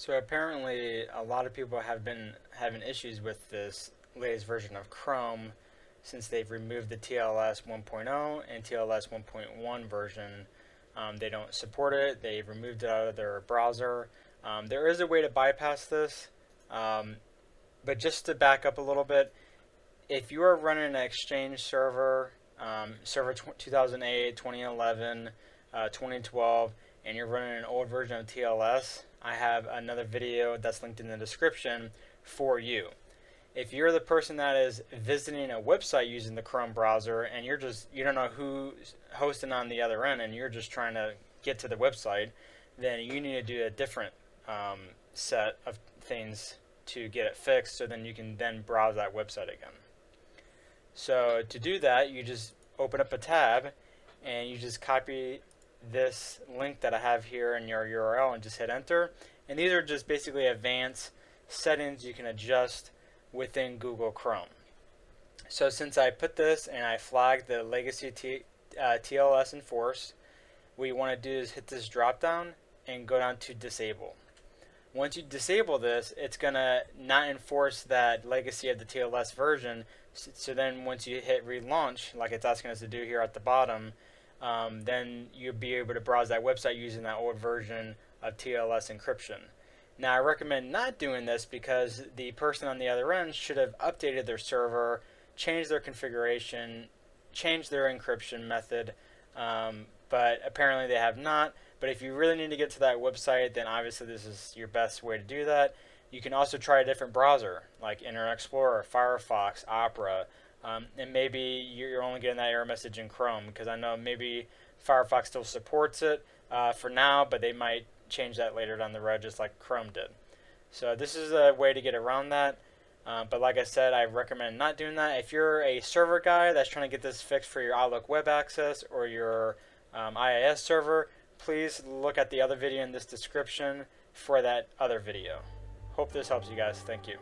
So apparently a lot of people have been having issues with this latest version of Chrome since they've removed the TLS 1.0 and TLS 1.1 version. They don't support it. They've removed it out of their browser. There is a way to bypass this, but just to back up a little bit, if you are running an Exchange server, server 2008, 2011, 2012, and you're running an old version of TLS, I have another video that's linked in the description for you. If you're the person that is visiting a website using the Chrome browser and you don't know who's hosting on the other end and you're just trying to get to the website, then you need to do a different set of things to get it fixed so then you can then browse that website again. So to do that, you just open up a tab and you just copy this link that I have here in your URL and just hit enter. And these are just basically advanced settings you can adjust within Google Chrome. So since I put this and I flagged the legacy TLS enforced, what you want to do is hit this drop down and go down to disable. Once you disable this, it's going to not enforce that legacy of the TLS version. So then once you hit relaunch, like it's asking us to do here at the bottom, then you'll be able to browse that website using that old version of TLS encryption. Now I recommend not doing this because the person on the other end should have updated their server, changed their configuration, changed their encryption method, but apparently they have not. But if you really need to get to that website, then obviously this is your best way to do that. You can also try a different browser like Internet Explorer, Firefox, Opera, and maybe you're only getting that error message in Chrome, because I know maybe Firefox still supports it for now, but they might change that later down the road just like Chrome did. So this is a way to get around that. But like I said, I recommend not doing that. If you're a server guy that's trying to get this fixed for your Outlook web access or your IIS server, please look at the other video in this description for that other video. Hope this helps you guys. Thank you.